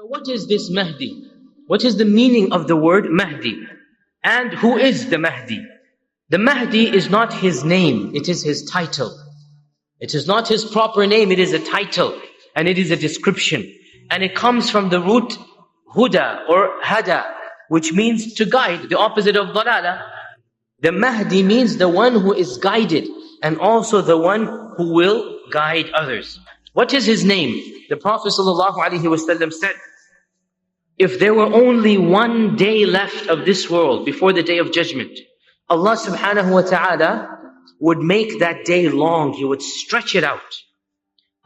So what is this Mahdi? What is the meaning of the word Mahdi? And who is the Mahdi? The Mahdi is not his name, it is his title. It is not his proper name, it is a title. And it is a description. And it comes from the root Huda or Hada, which means to guide, the opposite of Dalala. The Mahdi means the one who is guided, and also the one who will guide others. What is his name? The Prophet ﷺ said, if there were only one day left of this world before the day of judgment, Allah subhanahu wa ta'ala would make that day long. He would stretch it out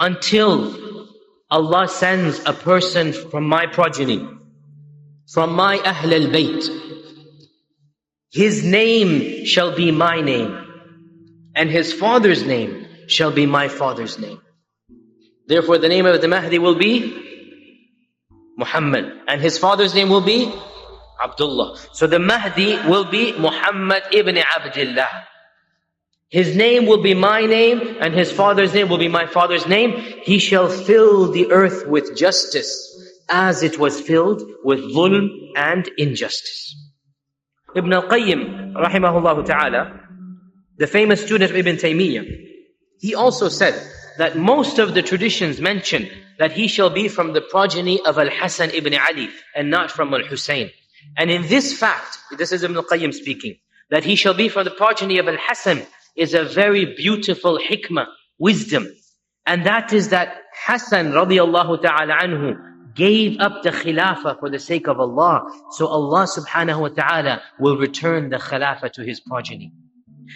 until Allah sends a person from my progeny, from my Ahl al-Bayt. His name shall be my name, and his father's name shall be my father's name. Therefore the name of the Mahdi will be Muhammad, and his father's name will be Abdullah. So the Mahdi will be Muhammad ibn Abdullah. His name will be my name, and his father's name will be my father's name. He shall fill the earth with justice, as it was filled with dhulm and injustice. Ibn al-Qayyim, rahimahullah ta'ala, the famous student of Ibn Taymiyyah, he also said that most of the traditions mention that he shall be from the progeny of Al-Hasan ibn Ali and not from Al-Husayn. And in this fact, this is Ibn al-Qayyim speaking, that he shall be from the progeny of Al-Hasan is a very beautiful hikmah, wisdom. And that is that Hasan radiallahu ta'ala anhu gave up the khilafah for the sake of Allah. So Allah subhanahu wa ta'ala will return the khilafah to his progeny.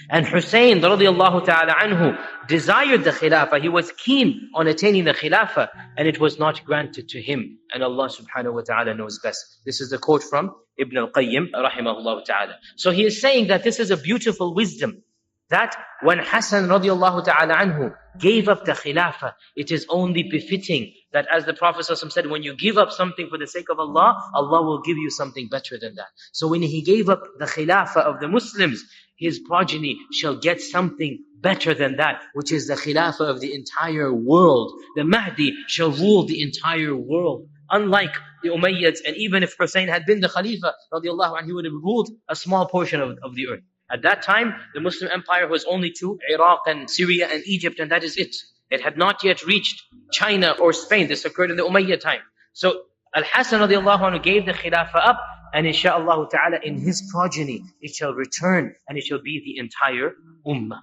And Hussein radiallahu ta'ala anhu desired the khilafah. He was keen on attaining the khilafah, and it was not granted to him. And Allah subhanahu wa ta'ala knows best. This is a quote from Ibn al-Qayyim rahimahullah ta'ala. So he is saying that this is a beautiful wisdom, that when Hasan radiallahu ta'ala anhu gave up the khilafah, it is only befitting that, as the Prophet ﷺ said, when you give up something for the sake of Allah, Allah will give you something better than that. So when he gave up the khilafah of the Muslims, his progeny shall get something better than that, which is the khilafah of the entire world. The Mahdi shall rule the entire world. Unlike the Umayyads, and even if Hussein had been the Khalifa radiallahu anhu, he would have ruled a small portion of the earth. At that time, the Muslim empire was only to Iraq and Syria and Egypt, and that is it. It had not yet reached China or Spain. This occurred in the Umayyad time. So Al-Hasan radiallahu anhu gave the khilafah up, and insha'Allah ta'ala in his progeny it shall return, and it shall be the entire ummah.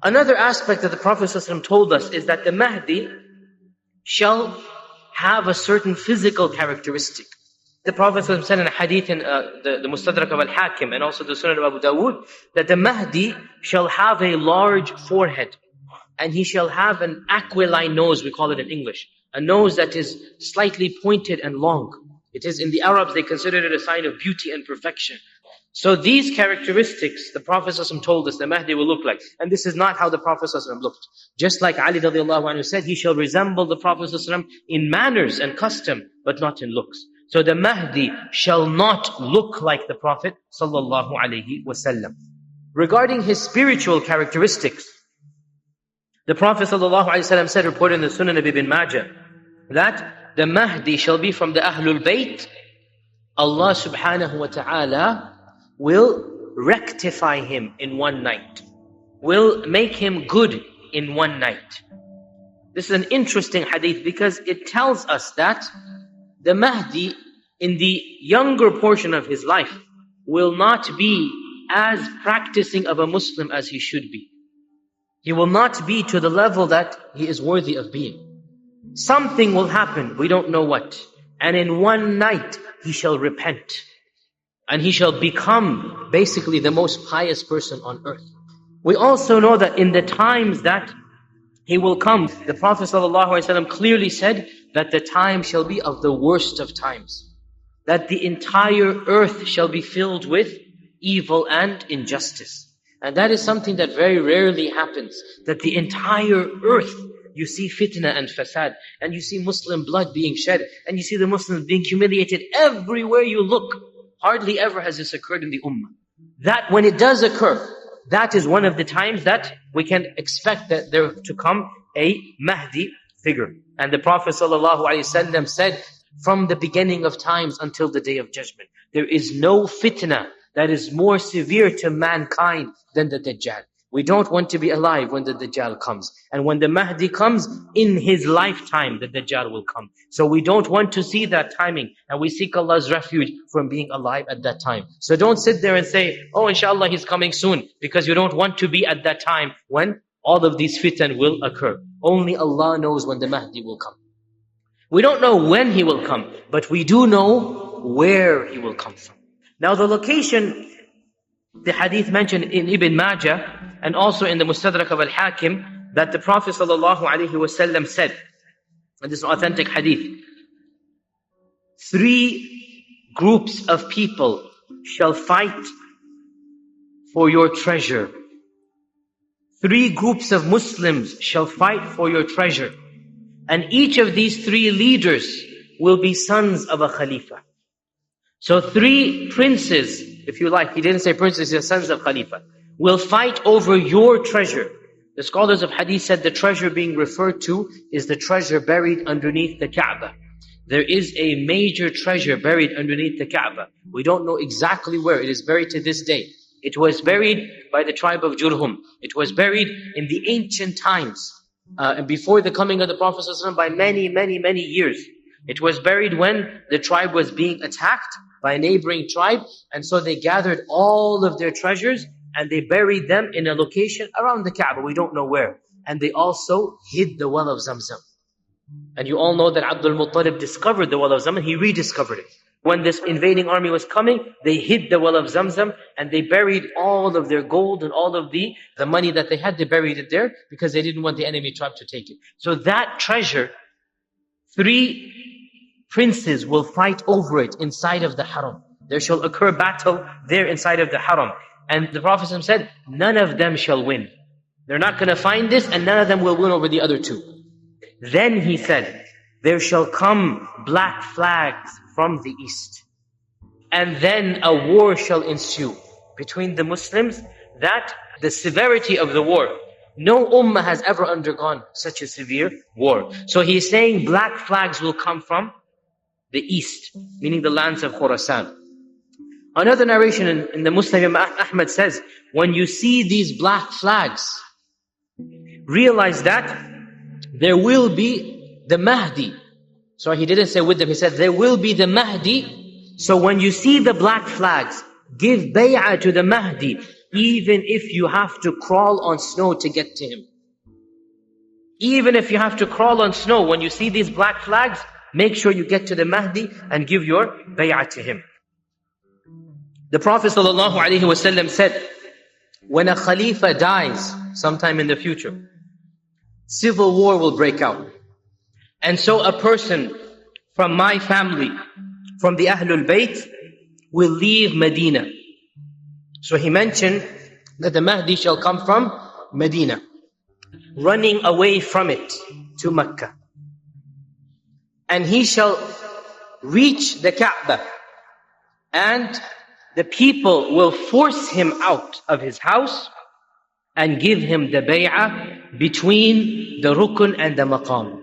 Another aspect that the Prophet ﷺ told us is that the Mahdi shall have a certain physical characteristic. The Prophet ﷺ said in a hadith in the Mustadrak of Al-Hakim and also the Sunan of Abu Dawood, that the Mahdi shall have a large forehead, and he shall have an aquiline nose, we call it in English. A nose that is slightly pointed and long. It is, in the Arabs, they consider it a sign of beauty and perfection. So these characteristics, the Prophet ﷺ told us the Mahdi will look like. And this is not how the Prophet ﷺ looked. Just like Ali radiallahu anhu said, he shall resemble the Prophet ﷺ in manners and custom, but not in looks. So the Mahdi shall not look like the Prophet sallallahu alaihi wasallam. Regarding his spiritual characteristics, the Prophet sallallahu alaihi wasallam said, reported in the Sunan of Ibn Majah, that the Mahdi shall be from the Ahlul Bayt. Allah subhanahu wa ta'ala will rectify him in one night, will make him good in one night. This is an interesting hadith because it tells us that the Mahdi in the younger portion of his life will not be as practicing of a Muslim as he should be. He will not be to the level that he is worthy of being. Something will happen, we don't know what. And in one night, he shall repent. And he shall become basically the most pious person on earth. We also know that in the times that he will come, the Prophet ﷺ clearly said that the time shall be of the worst of times. That the entire earth shall be filled with evil and injustice. And that is something that very rarely happens. That the entire earth, you see fitna and fasad, and you see Muslim blood being shed, and you see the Muslims being humiliated everywhere you look. Hardly ever has this occurred in the ummah. That when it does occur, that is one of the times that we can expect that there to come a Mahdi figure. And the Prophet ﷺ said from the beginning of times until the day of judgment. There is no fitna that is more severe to mankind than the Dajjal. We don't want to be alive when the Dajjal comes. And when the Mahdi comes, in his lifetime, the Dajjal will come. So we don't want to see that timing. And we seek Allah's refuge from being alive at that time. So don't sit there and say, oh, inshallah, he's coming soon. Because you don't want to be at that time when all of these fitan will occur. Only Allah knows when the Mahdi will come. We don't know when he will come, but we do know where he will come from. Now the location, the hadith mentioned in Ibn Majah, and also in the Mustadrak of Al-Hakim, that the Prophet ﷺ said, and this is an authentic hadith, 3 groups of people shall fight for your treasure. 3 groups of Muslims shall fight for your treasure. And each of these 3 leaders will be sons of a Khalifa. So 3 princes, if you like, he didn't say princes, he said sons of Khalifa, will fight over your treasure. The scholars of Hadith said the treasure being referred to is the treasure buried underneath the Kaaba. There is a major treasure buried underneath the Kaaba. We don't know exactly where. It is buried to this day. It was buried by the tribe of Jurhum. It was buried in the ancient times, and before the coming of the Prophet ﷺ by many, many, many years. It was buried when the tribe was being attacked by a neighboring tribe, and so they gathered all of their treasures and they buried them in a location around the Kaaba. We don't know where. And they also hid the well of Zamzam. And you all know that Abdul Muttalib discovered the well of Zamzam, he rediscovered it. When this invading army was coming, they hid the well of Zamzam and they buried all of their gold and all of the money that they had, they buried it there because they didn't want the enemy tribe to take it. So that treasure, 3 princes will fight over it inside of the Haram. There shall occur battle there inside of the Haram. And the Prophet said, none of them shall win. They're not going to find this and none of them will win over the other 2. Then he said, there shall come black flags from the east. And then a war shall ensue between the Muslims, that the severity of the war, no ummah has ever undergone such a severe war. So he's saying black flags will come from the east, meaning the lands of Khurasan. Another narration in the Musnad Imam Ahmad says, when you see these black flags, realize that there will be the Mahdi. So he didn't say with them, he said there will be the Mahdi. So when you see the black flags, give bay'ah to the Mahdi, even if you have to crawl on snow to get to him. Even if you have to crawl on snow, when you see these black flags, make sure you get to the Mahdi and give your bay'ah to him. The Prophet ﷺ said, when a Khalifa dies sometime in the future, civil war will break out. And so a person from my family, from the Ahlul Bayt, will leave Medina. So he mentioned that the Mahdi shall come from Medina, running away from it to Mecca. And he shall reach the Kaaba, and the people will force him out of his house and give him the bay'ah between the rukun and the maqam.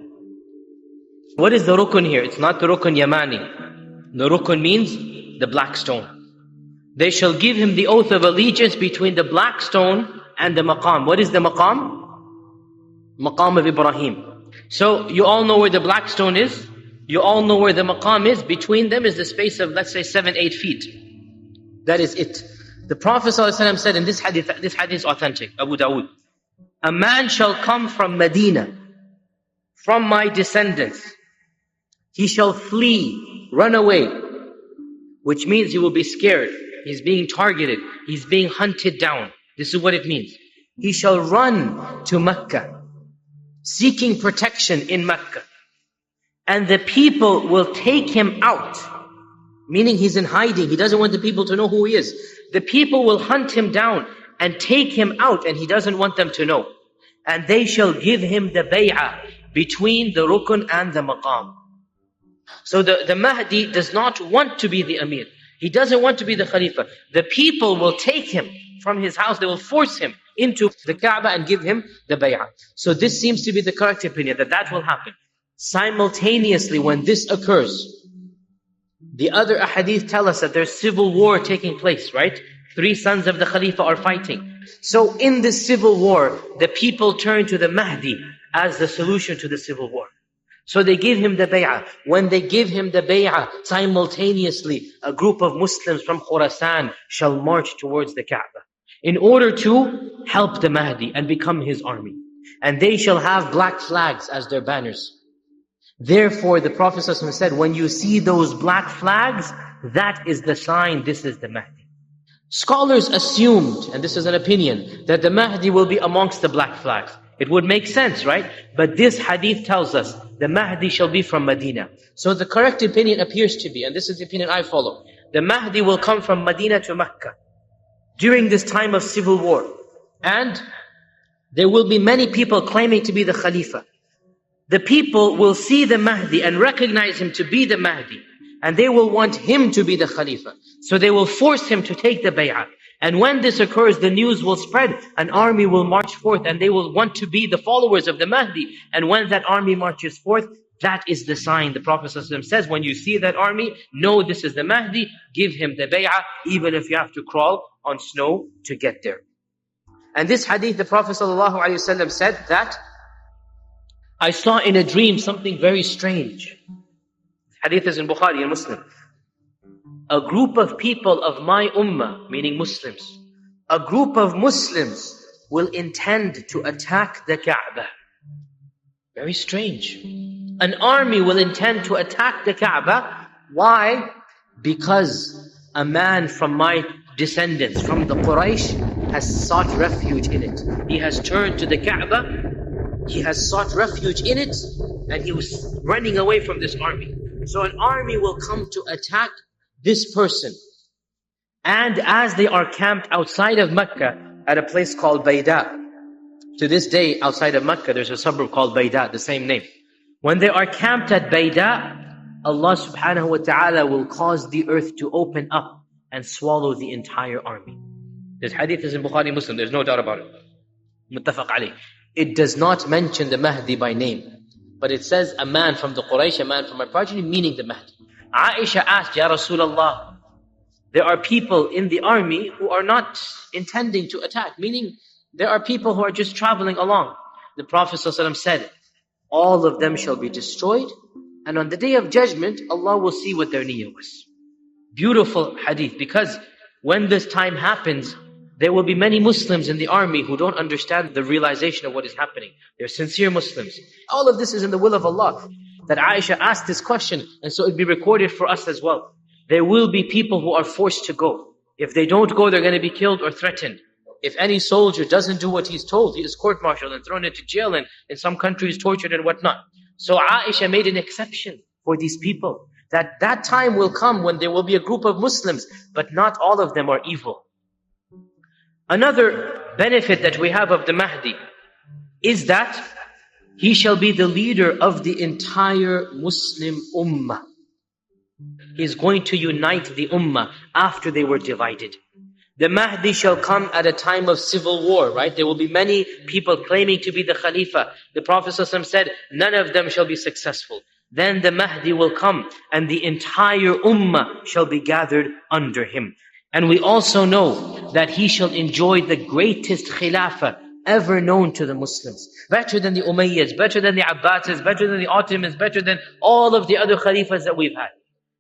What is the rukun here? It's not the rukun Yamani. The rukun means the black stone. They shall give him the oath of allegiance between the black stone and the maqam. What is the maqam? Maqam of Ibrahim. So you all know where the black stone is. You all know where the maqam is. Between them is the space of, let's say, 7-8 feet. That is it. The Prophet ﷺ said in this hadith is authentic, Abu Dawood, a man shall come from Medina, from my descendants. He shall flee, run away, which means he will be scared. He's being targeted. He's being hunted down. This is what it means. He shall run to Mecca, seeking protection in Mecca. And the people will take him out, meaning he's in hiding. He doesn't want the people to know who he is. The people will hunt him down and take him out, and he doesn't want them to know. And they shall give him the bay'ah between the rukun and the maqam. So the Mahdi does not want to be the Amir. He doesn't want to be the Khalifa. The people will take him from his house. They will force him into the Kaaba and give him the bay'ah. So this seems to be the correct opinion, that will happen. Simultaneously, when this occurs, The other ahadith tell us that there's civil war taking place, right? 3 sons of the Khalifa are fighting. So in this civil war, the people turn to the Mahdi as the solution to the civil war. So they give him the bay'ah. When they give him the bay'ah, simultaneously, a group of Muslims from Khurasan shall march towards the Kaaba in order to help the Mahdi and become his army. And they shall have black flags as their banners. Therefore, the Prophet ﷺ said, when you see those black flags, that is the sign, this is the Mahdi. Scholars assumed, and this is an opinion, that the Mahdi will be amongst the black flags. It would make sense, right? But this hadith tells us, the Mahdi shall be from Medina. So the correct opinion appears to be, and this is the opinion I follow, the Mahdi will come from Medina to Mecca during this time of civil war. And there will be many people claiming to be the Khalifa. The people will see the Mahdi and recognize him to be the Mahdi. And they will want him to be the Khalifa. So they will force him to take the bay'ah. And when this occurs, the news will spread. An army will march forth and they will want to be the followers of the Mahdi. And when that army marches forth, that is the sign. The Prophet ﷺ says, when you see that army, know this is the Mahdi, give him the bay'ah, even if you have to crawl on snow to get there. And this hadith, the Prophet ﷺ said that, I saw in a dream something very strange. Hadith is in Bukhari and Muslim. A group of people of my ummah, meaning Muslims, a group of Muslims will intend to attack the Kaaba. Very strange. An army will intend to attack the Kaaba. Why? Because a man from my descendants, from the Quraysh, has sought refuge in it. He has turned to the Kaaba, he has sought refuge in it, and he was running away from this army. So an army will come to attack this person. And as they are camped outside of Mecca at a place called Bayda, to this day outside of Mecca there's a suburb called Bayda, the same name. When they are camped at Bayda, Allah subhanahu wa ta'ala will cause the earth to open up and swallow the entire army. This hadith is in Bukhari Muslim, there's no doubt about it. Muttafaq alayh. It does not mention the Mahdi by name, but it says a man from the Quraysh, a man from my progeny, meaning the Mahdi. Aisha asked, Ya Rasulullah, there are people in the army who are not intending to attack, meaning there are people who are just traveling along. The Prophet ﷺ said, all of them shall be destroyed, and on the day of judgment, Allah will see what their niyyah was. Beautiful hadith, because when this time happens, there will be many Muslims in the army who don't understand the realization of what is happening. They're sincere Muslims. All of this is in the will of Allah. That Aisha asked this question, and so it'll be recorded for us as well. There will be people who are forced to go. If they don't go, they're going to be killed or threatened. If any soldier doesn't do what he's told, he is court-martialed and thrown into jail, and in some countries tortured and whatnot. So Aisha made an exception for these people. That time will come when there will be a group of Muslims, but not all of them are evil. Another benefit that we have of the Mahdi is that he shall be the leader of the entire Muslim ummah. He is going to unite the ummah after they were divided. The Mahdi shall come at a time of civil war, right? There will be many people claiming to be the Khalifa. The Prophet ﷺ said, none of them shall be successful. Then the Mahdi will come and the entire ummah shall be gathered under him. And we also know that he shall enjoy the greatest khilafah ever known to the Muslims. Better than the Umayyads, better than the Abbasids, better than the Ottomans, better than all of the other khalifas that we've had.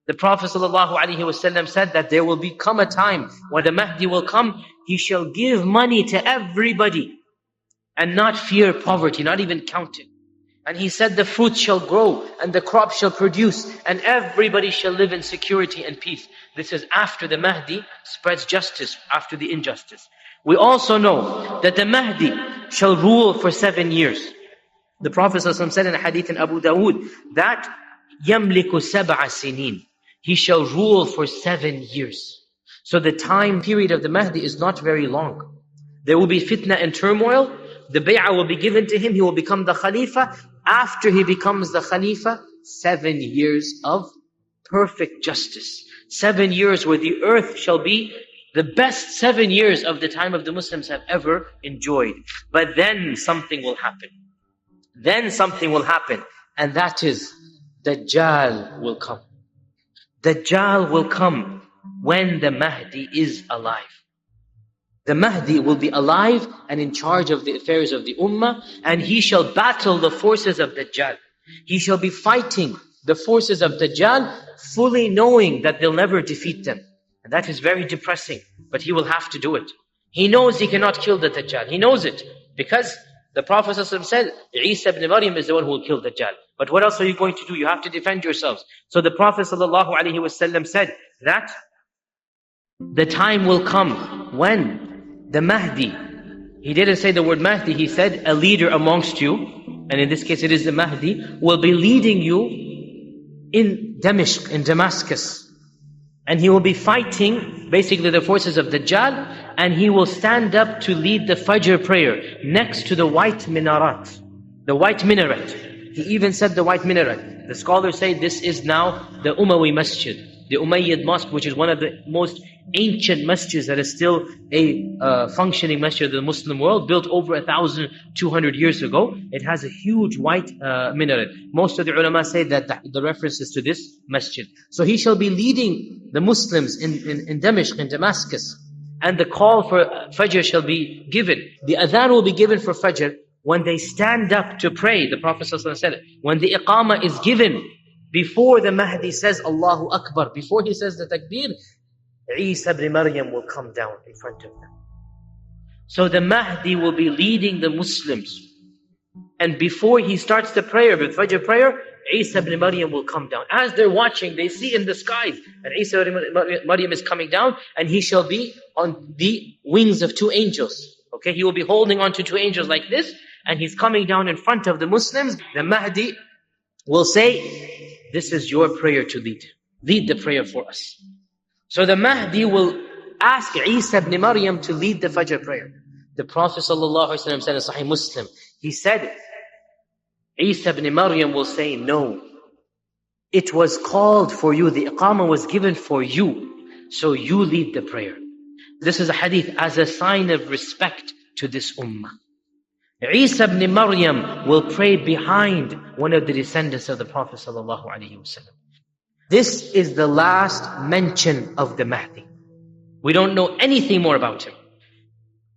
The Prophet ﷺ said that there will become a time when the Mahdi will come, he shall give money to everybody and not fear poverty, not even count it. And he said the fruits shall grow and the crops shall produce and everybody shall live in security and peace. This is after the Mahdi spreads justice after the injustice. We also know that the Mahdi shall rule for 7 years. The Prophet ﷺ said in a hadith in Abu Dawood that يَمْلِكُ سَبْعَ سِنِينَ. He shall rule for 7 years. So the time period of the Mahdi is not very long. There will be fitna and turmoil. The bay'ah will be given to him. He will become the Khalifa. After he becomes the Khalifa, 7 years of perfect justice. 7 years where the earth shall be the best 7 years of the time of the Muslims have ever enjoyed. But then something will happen. Then something will happen. And that is, Dajjal will come. Dajjal will come when the Mahdi is alive. The Mahdi will be alive and in charge of the affairs of the Ummah, and he shall battle the forces of Dajjal. He shall be fighting the forces of Dajjal, fully knowing that they'll never defeat them. And that is very depressing, but he will have to do it. He knows he cannot kill the Dajjal. He knows it, because the Prophet ﷺ said, Isa ibn Maryam is the one who will kill Dajjal. But what else are you going to do? You have to defend yourselves. So the Prophet ﷺ said that the time will come when the Mahdi, he didn't say the word Mahdi, he said a leader amongst you, and in this case it is the Mahdi, will be leading you in Damascus, in Damascus. And he will be fighting basically the forces of Dajjal, and he will stand up to lead the Fajr prayer next to the white minaret. The white minaret. He even said the white minaret. The scholars say this is now the Umayyi Masjid, the Umayyad Mosque, which is one of the most ancient masjids that is still a functioning masjid of the Muslim world, built over 1,200 years ago. It has a huge white minaret. Most of the ulama say that the reference is to this masjid. So he shall be leading the Muslims in Damascus, in Damascus, and the call for Fajr shall be given. The adhan will be given for Fajr when they stand up to pray. The Prophet ﷺ said, when the iqamah is given, before the Mahdi says Allahu Akbar, before he says the takbir, Isa ibn Maryam will come down in front of them. So the Mahdi will be leading the Muslims. And before he starts the prayer, the Fajr prayer, Isa ibn Maryam will come down. As they're watching, they see in the skies, and Isa ibn Maryam is coming down, and he shall be on the wings of two angels. Okay, he will be holding on to two angels like this, and he's coming down in front of the Muslims. The Mahdi will say, this is your prayer to lead. Lead the prayer for us. So the Mahdi will ask Isa ibn Maryam to lead the Fajr prayer. The Prophet ﷺ said in Sahih Muslim, he said, Isa ibn Maryam will say, no. It was called for you, the iqamah was given for you, so you lead the prayer. This is a hadith as a sign of respect to this ummah. Isa ibn Maryam will pray behind one of the descendants of the Prophet ﷺ. This is the last mention of the Mahdi. We don't know anything more about him.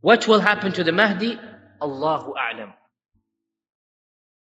What will happen to the Mahdi? Allahu A'lam.